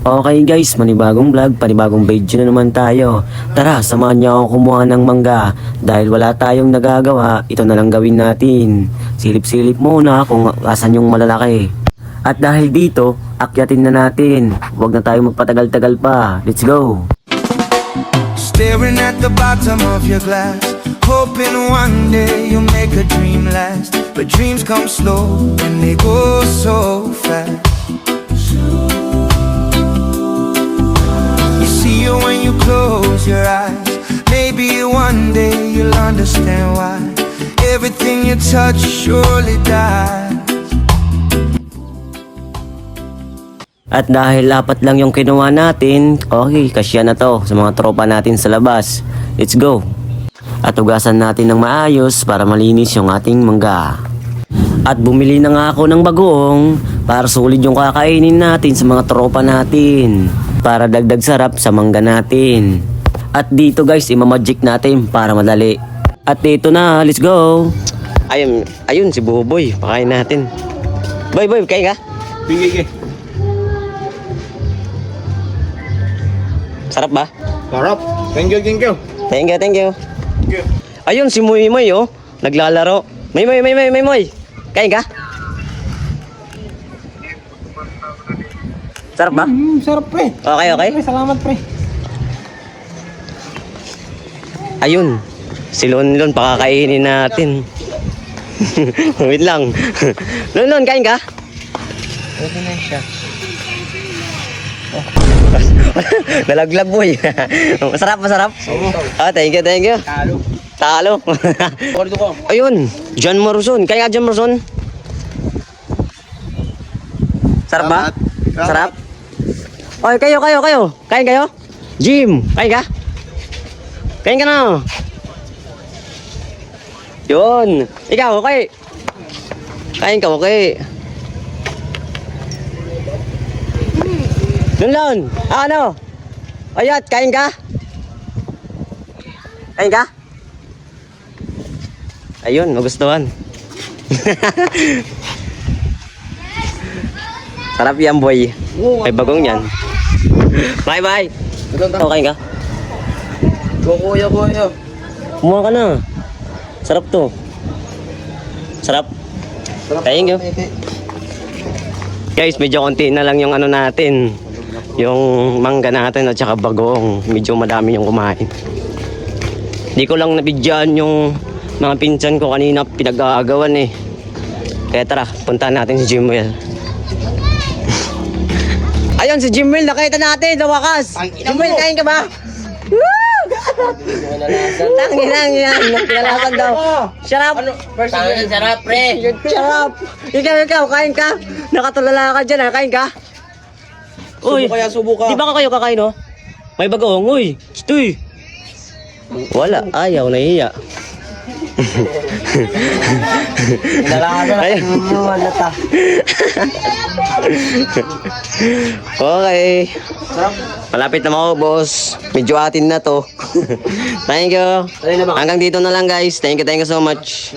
Okay guys, manibagong vlog, panibagong video na naman tayo. Tara, samahan niyo ako kumuha ng mangga. Dahil wala tayong nagagawa, ito na lang gawin natin. Silip-silip muna kung asan yung malalaki. At dahil dito, akyatin na natin. Huwag na tayo magpatagal-tagal pa. Let's go! Staring at the bottom of your glass, hoping one day you'll make a dream last. But dreams come slow and they go so fast. You see you when you close your eyes. Maybe one day you'll understand why everything you touch surely dies. At dahil apat lang yung kinuha natin, okay, kasya na to sa mga tropa natin sa labas. Let's go! At ugasan natin ng maayos para malinis yung ating mangga. At bumili na nga ako ng bagoong para sulit yung kakainin natin sa mga tropa natin. Para dagdag sarap sa mangga natin. At dito guys, imamagic natin para madali. At dito na, let's go! Ayun si Buboy, pakain natin. Boy, kain ka? Pinggi. Sarap ba? Sarap. Thank you. Thank you. Ayun si Moy oh, naglalaro. Moy. Kain ka? Sarap ba? Sarap pre. Okay. Pre, salamat pre. Ayun, si Lonlon pakakainin natin. Wait lang. Lonlon, kain ka? Ito na siya. Nalaglag boy. Masarap. Thank you. Talo. Ordo ko. Ayun, John Morrison. Kain ka, John Morrison? Sarap ba? Sarap? Oy, kayo. Kain kayo? Jim, kain ka? Kain ka na. Yun. Ikaw, okay? Kain ka, okay? Lunlon, ano? Ayat, kain ka? Kain ka? Ayun, nagustuhan. Sarap yan, boy. May bagong yan. Bye. Okay ka? Kuya. Kumuha ka na. Sarap to. Sarap. Thank you. Guys, medyo konti na lang yung ano natin. Yung mangga natin at saka bagoong. Medyo madami yung kumain. Di ko lang nabidyan yung mga pinsan ko kanina pinag-aagawan eh. Kaya tara, puntahan natin si Jimwell. Ayun si Jimwell, nakita natin sa wakas. Jimwell, kain ka ba? Tangin yan, pinalasan daw. Sarap. Sarap pre. Sarap. Ikaw, kain ka? Nakatulala ka dyan ha, kain ka? Uy, Subo ka. di ba kayo kakain oh? May bagoong, uy. Stoy. Wala, ayaw, nahiya. Ayun. Okay. Malapit na maubos. Medyo atin na to. Thank you. Hanggang dito na lang guys. Thank you so much.